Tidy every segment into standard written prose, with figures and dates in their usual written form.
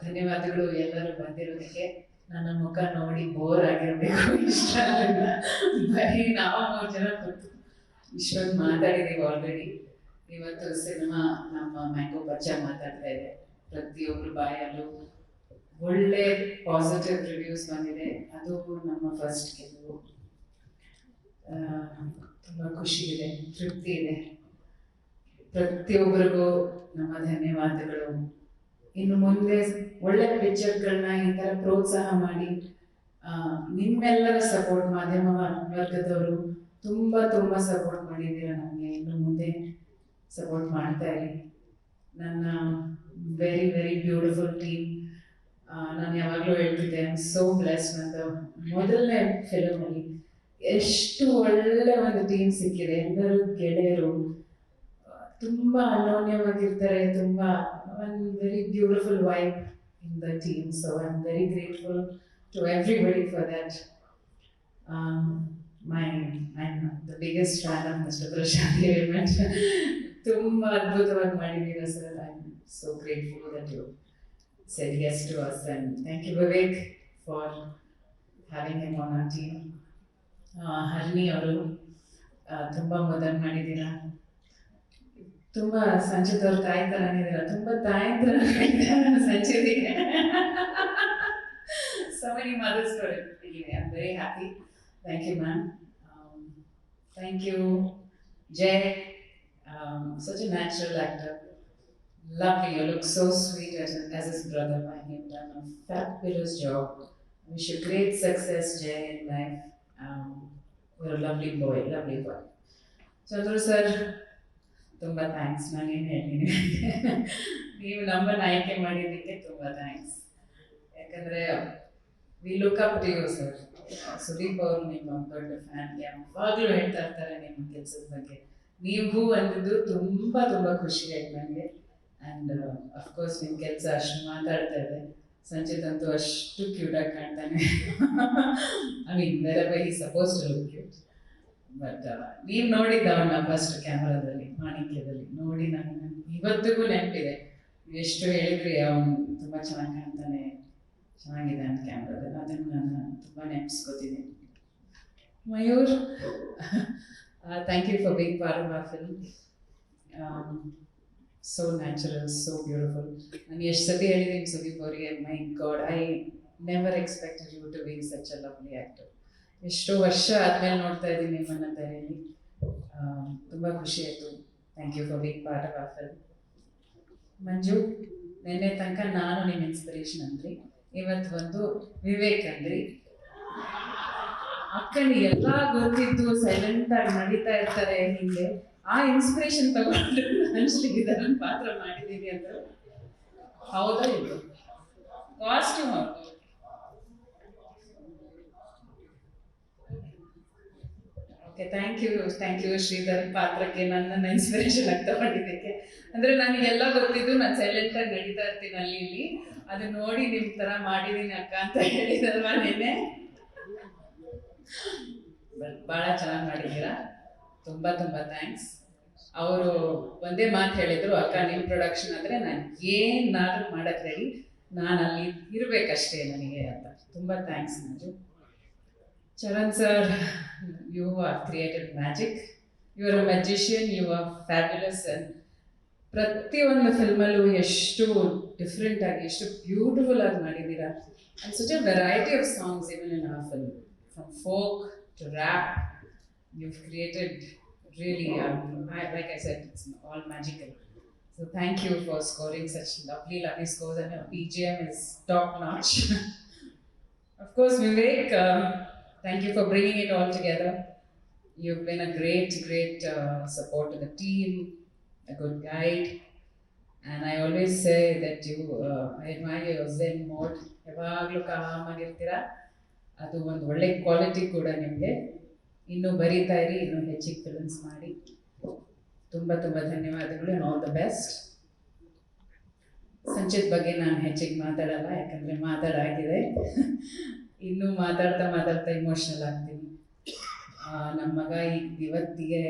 ಧನ್ಯವಾದಗಳು ಎಲ್ಲರೂ ಬಂದಿರೋದಕ್ಕೆ. ನನ್ನ ಮುಖ ನೋಡಿ ಬೋರ್ ಆಗಿರಬೇಕು ಇಷ್ಟ ಇಲ್ಲ, ಬರೀ ನಾವು 3 ಜನ ಕೂತು ಇಷ್ಟೊಂದು ಮಾತಾಡಿದೀವಿ ಆಲ್ರೆಡಿ. ಇವತ್ತು ಸಿನಿಮಾ ನಮ್ಮ ಮ್ಯಾಂಗೋ ಬಚ್ಚ ಮಾತಾಡ್ತಾ ಇದೆ. ಪ್ರತಿಯೊಬ್ಬರು ಬಾಯಲ್ಲೂ ಒಳ್ಳೆ ಪಾಸಿಟಿವ್ ರಿವ್ಯೂಸ್ ಬಂದಿದೆ. ಅದು ನಮ್ಮ ಫಸ್ಟ್ ಗೆಲುವು. ತುಂಬ ಖುಷಿ ಇದೆ, ತೃಪ್ತಿ ಇದೆ. ಪ್ರತಿಯೊಬ್ಬರಿಗೂ ನಮ್ಮ ಧನ್ಯವಾದಗಳು. ಇನ್ನು ಮುಂದೆ ಒಳ್ಳೆ ಪಿಕ್ಚರ್ಗಳನ್ನ ಈ ಥರ ಪ್ರೋತ್ಸಾಹ ಮಾಡಿ ನಿಮ್ಮೆಲ್ಲರ ಸಪೋರ್ಟ್, ಮಾಧ್ಯಮ ವರ್ಗದವರು ತುಂಬ ತುಂಬ ಸಪೋರ್ಟ್ ಮಾಡಿದ್ದೀರ ನಮಗೆ. ಇನ್ನು ಮುಂದೆ ಸಪೋರ್ಟ್ ಮಾಡ್ತಾ ಇರಿ. ನನ್ನ ವೆರಿ ವೆರಿ ಬ್ಯೂಟಿಫುಲ್ ಟೀಮ್. ನಾನು ಯಾವಾಗಲೂ ಹೇಳ್ತಿದ್ದೆ, ಐ ಆಮ್ ಸೋ ಬ್ಲೆಸ್ಡ್. ಅಂತ ಮೊದಲನೇ ಫಿಲಮಲ್ಲಿ ಎಷ್ಟು ಒಳ್ಳೆ ಒಂದು ಟೀಮ್ ಸಿಕ್ಕಿದೆ. ಎಲ್ಲರೂ ಗೆಳೆಯರು, ತುಂಬ ಅನ್ಯೋನ್ಯವಾಗಿರ್ತಾರೆ. ತುಂಬ ಒಂದು very beautiful vibe in the team. So I am very grateful to everybody for that. I'm the biggest fan of Mr. Prashant Hireman. ತುಂಬ ಅದ್ಭುತವಾಗಿ ಮಾಡಿದ್ದೀರಾ sir. I am so grateful that you said yes to us, and thank you Vivek for having him on our team. Harini ಅವರು ತುಂಬ ಮೊದಲು ಮಾಡಿದ್ದೀರಾ. ತುಂಬ ಸಂಚಿತ್ ಅವ್ರ ತಾಯಿ ಥರನೇ ಇದ್ದೀರಾ. ತುಂಬ ತಾಯಿ ಥರ ಸಂಚಿತಿಗೆ. So many mothers for it. I'm very happy. Thank you, ma'am. Thank you, Jay. Such a natural actor. Lovely. You look so sweet as his brother. You've done a fabulous job. Wish you great success, Jay, in life. You're a lovely boy, lovely boy. Chandru sir, ತುಂಬ thanks. ನಾನೇನು ಹೇಳ್ತೀನಿ, ನೀವು ನಮ್ಮನ್ನು ಆಯ್ಕೆ ಮಾಡಿದ್ದಕ್ಕೆ ತುಂಬ thanks. ಯಾಕಂದರೆ we look up to you sir. Sudeep ಅವರು ನಿಮ್ಮ ದೊಡ್ಡ ಫ್ಯಾನ್. ಯಾವಾಗಲೂ ಹೇಳ್ತಾ ಇರ್ತಾರೆ ನಿಮ್ಮ ಕೆಲಸದ ಬಗ್ಗೆ. ನೀವು ಅಂದಿದ್ದು ತುಂಬ ತುಂಬ ಖುಷಿ ಆಯ್ತು ನನಗೆ. ಆ್ಯಂಡ್ ಅಫ್ಕೋರ್ಸ್ ನಿಮ್ಮ ಕೆಲಸ ಅಷ್ಟು ಮಾತಾಡ್ತಾ ಇದೆ. ಸಂಚಿತ್ ಅಂತೂ ಅಷ್ಟು ಕ್ಯೂಟಾಗಿ ಕಾಣ್ತಾನೆ. I mean wherever he suppose to look cute. But ನೀವು ನೋಡಿದ್ದ ಅವನ್ನ ಫಸ್ಟ್ ಕ್ಯಾಮ್ರಾದಲ್ಲಿ, ಮಾಣಿಕ್ಯದಲ್ಲಿ ನೋಡಿ ನನಗೆ ಇವತ್ತಿಗೂ ನೆನಪಿದೆ. ಎಷ್ಟು ಹೇಳಿದ್ರಿ ಅವನು ತುಂಬ ಚೆನ್ನಾಗಿ ಕಾಣ್ತಾನೆ, ಚೆನ್ನಾಗಿದೆ ಅಂತ ಕ್ಯಾಮ್ರಾದಲ್ಲಿ. ಅದನ್ನು ನಾನು ತುಂಬ ನೆನಪಿಸ್ಕೋತೀನಿ. Mayur, thank you for being part of our film. So natural, so beautiful. ನಾನು ಎಷ್ಟು ಸತಿ ಹೇಳಿದ್ದೀನಿ ಸುದೀಪ್ ಅವರಿಗೆ, my god, I never expected you to be such a lovely actor. ಎಷ್ಟೋ ವರ್ಷ ಆದಮೇಲೆ ನೋಡ್ತಾ ಇದ್ದೀನಿ ನಿಮ್ಮನ್ನು ದಾರಿಯಲ್ಲಿ. ತುಂಬ ಖುಷಿ ಆಯಿತು. Thank you for being part of our film. Manju, ನಿನ್ನೆ ತನಕ ನಾನು ನಿಮ್ಮ ಇನ್ಸ್ಪಿರೇಷನ್ ಅಂದ್ರಿ, ಇವತ್ತು ಒಂದು ವಿವೇಕ್ ಅಂದ್ರಿ. ಅಕ್ಕನಿಗೆ ಎಲ್ಲ ಗೊತ್ತಿದ್ದು ಸೈಲೆಂಟಾಗಿ ನಡೀತಾ ಇರ್ತಾರೆ ಹಿಂದೆ. ಆ ಇನ್ಸ್ಪಿರೇಷನ್ ತಗೊಂಡು ನಾನು ಪಾತ್ರ ಮಾಡಿದ್ದೀನಿ ಅಂತ. ಹೌದಾ ಇದು ಕಾಸ್ಟ್ಯೂಮ್ ಅವರು. ಓಕೆ, ಥ್ಯಾಂಕ್ ಯು ಶ್ರೀಧರ್ ಪಾತ್ರಕ್ಕೆ ನನ್ನನ್ನು ಇನ್ಸ್ಪಿರೇಷನ್ ಆಗಿ ತಗೊಂಡಿದ್ದಕ್ಕೆ. ಅಂದರೆ ನನಗೆಲ್ಲ ಗೊತ್ತಿದ್ದು ನಾನು ಸೈಲೆಂಟಾಗಿ ನಡೀತಾ ಇರ್ತೀನಿ ಅಲ್ಲಿ ಇಲ್ಲಿ. ಅದು ನೋಡಿ ನಿಮ್ಮ ಥರ ಮಾಡಿದ್ದೀನಿ ಅಕ್ಕ ಅಂತ ಹೇಳಿದಲ್ವಾ ನೆನ್ನೆ. ಭಾಳ ಚೆನ್ನಾಗಿ ಮಾಡಿದ್ದೀರಾ. ತುಂಬ ತುಂಬ ಥ್ಯಾಂಕ್ಸ್. ಅವರು ಒಂದೇ ಮಾತು ಹೇಳಿದರು, ಅಕ್ಕ ನಿಮ್ಮ ಪ್ರೊಡಕ್ಷನ್ ಅಂದರೆ ನಾನು ಏನಾದರೂ ಮಾಡೋಕ್ಕೆ ರೆಡಿ, ನಾನು ಅಲ್ಲಿ ಇರಬೇಕಷ್ಟೇ ನನಗೆ ಅಂತ. ತುಂಬ thanks Manju. Charan sir, you have created magic. You are a magician, you are fabulous. And ಪ್ರತಿಯೊಂದು ಫಿಲ್ಮಲ್ಲೂ ಎಷ್ಟು ಡಿಫ್ರೆಂಟ್ ಆಗಿ, ಎಷ್ಟು ಬ್ಯೂಟಿಫುಲ್ ಆಗಿ ಮಾಡಿದ್ದೀರಾ. And such a variety of songs even in our film. From folk to rap, you've created really, like I said, it's all magical. So thank you for scoring such lovely, lovely scores. And your BGM is top notch. Of course, Vivek, thank you for bringing it all together. You've been a great support to the team, a good guide. And I always say that I admire your zen mode. ಯಾವಾಗಲೂ ಕಾಮಾಗಿರ್ತೀರಾ. ಅದು ಒಂದು ಒಳ್ಳೆ quality ಕೂಡ ನಿಮಗೆ. ಇನ್ನೂ ಬರೀತಾ ಇರಿ, ಇನ್ನೂ ಹೆಚ್ಚಿಗೆ ಫಿಲ್ಮ್ಸ್ ಮಾಡಿ. ತುಂಬ ತುಂಬ ಧನ್ಯವಾದಗಳು. And all the best. Sanchit ಬಗ್ಗೆ ನಾನು ಹೆಚ್ಚಿಗೆ ಮಾತಾಡಲ್ಲ, ಯಾಕಂದರೆ ಮಾತಾಡಾಗಿದೆ. ಇನ್ನೂ ಮಾತಾಡ್ತಾ ಇಮೋಷ್ನಲ್ ಆಗ್ತೀನಿ. ನಮ್ಮ ಮಗ ಇವತ್ತಿಗೆ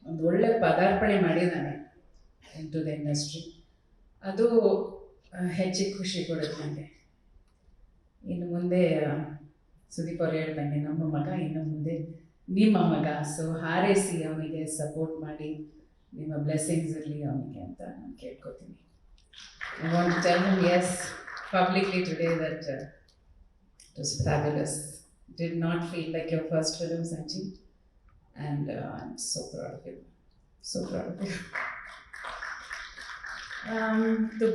ಒಂದು ಒಳ್ಳೆ ಪದಾರ್ಪಣೆ ಮಾಡಿದ್ದಾನೆ ಇನ್ ಟು ದ ಇಂಡಸ್ಟ್ರಿ. ಅದು ಹೆಚ್ಚಿಗೆ ಖುಷಿ ಕೊಡುತ್ತೆ ನನಗೆ. ಇನ್ನು ಮುಂದೆ ಸುದೀಪ್ ಅವ್ರು ಹೇಳ್ದಂಗೆ ನಮ್ಮ ಮಗ ಇನ್ನು ಮುಂದೆ ನಿಮ್ಮ ಮಗ, ಸೊ ಹಾರೈಸಿ ಅವನಿಗೆ ಸಪೋರ್ಟ್ ಮಾಡಿ, ನಿಮ್ಮ ಬ್ಲೆಸ್ಸಿಂಗ್ಸ್ ಇರಲಿ ಅವನಿಗೆ ಅಂತ ನಾನು ಕೇಳ್ಕೊತೀನಿ. I want to tell him yes publicly today that it was fabulous. Did not feel like your first film, Sanchi, and I'm so proud of you. So proud of you. Um, the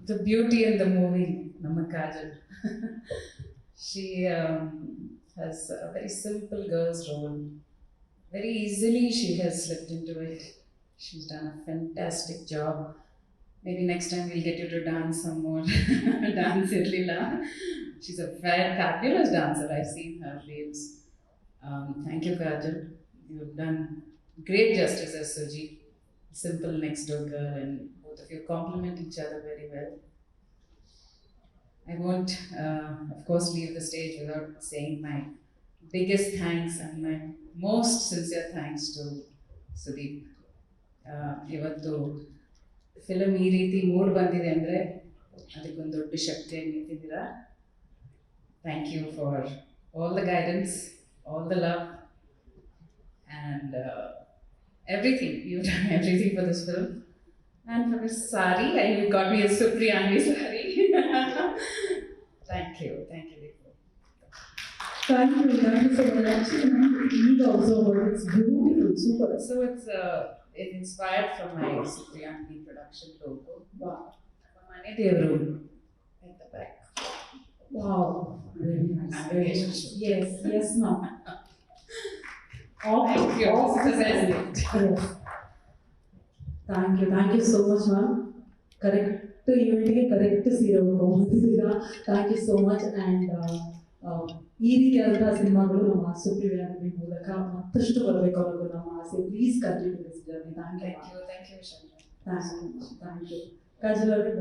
the beauty in the movie, Nama Kajal. She has a very simple girl's role. Very easily she has slipped into it. She's done a fantastic job. Maybe next time we'll get you to dance some more. Dance Lila. She's a fabulous dancer. I've seen her reels. Thank you, Kajal. You've done great justice as Suji. Simple next door girl, and both of you complement each other very well. I won't, of course, leave the stage without saying my biggest thanks and my most sincere thanks to Sudeep. ಇವತ್ತು film ಈ ರೀತಿ mood ಬಂದಿದೆ ಅಂದರೆ ಅದಕ್ಕೊಂದು ದೊಡ್ಡ ಶಕ್ತಿಯಾಗಿ ನಿಂತಿದ್ದೀರಾ. Thank you for all the guidance, all the love and everything. You've done everything for this film. And for this sari, you got me a Supriyangi sari. Thank you, Deepu. Thank you so much. Actually, Eid also, it's beautiful, super. So it's inspired from my Supriyangi production logo. Wow. From Mane Devru at the back. Wow, very nice. Very nice. Yes, ma'am. Thank you. This is a Yes. Thank you so much, ma'am. Correct event, correct ಸೀರೆ ಉಟ್ಕೊಂಡಿದ್ದೀರಾ. Thank you so much. And ಈ ರೀತಿಯಾದಂತಹ ಸಿನಿಮಾಗಳು ನಮ್ಮ ಸುಪ್ರಿವ್ಯಾಂಗಿ ಮೂಲಕ ಮತ್ತಷ್ಟು ಬರಬೇಕು ಅನ್ನೋದು ನಮ್ಮ ಆಸೆ. Please continue this journey. Thank you, Chandra. Thank you. Kajal ಅವರೇ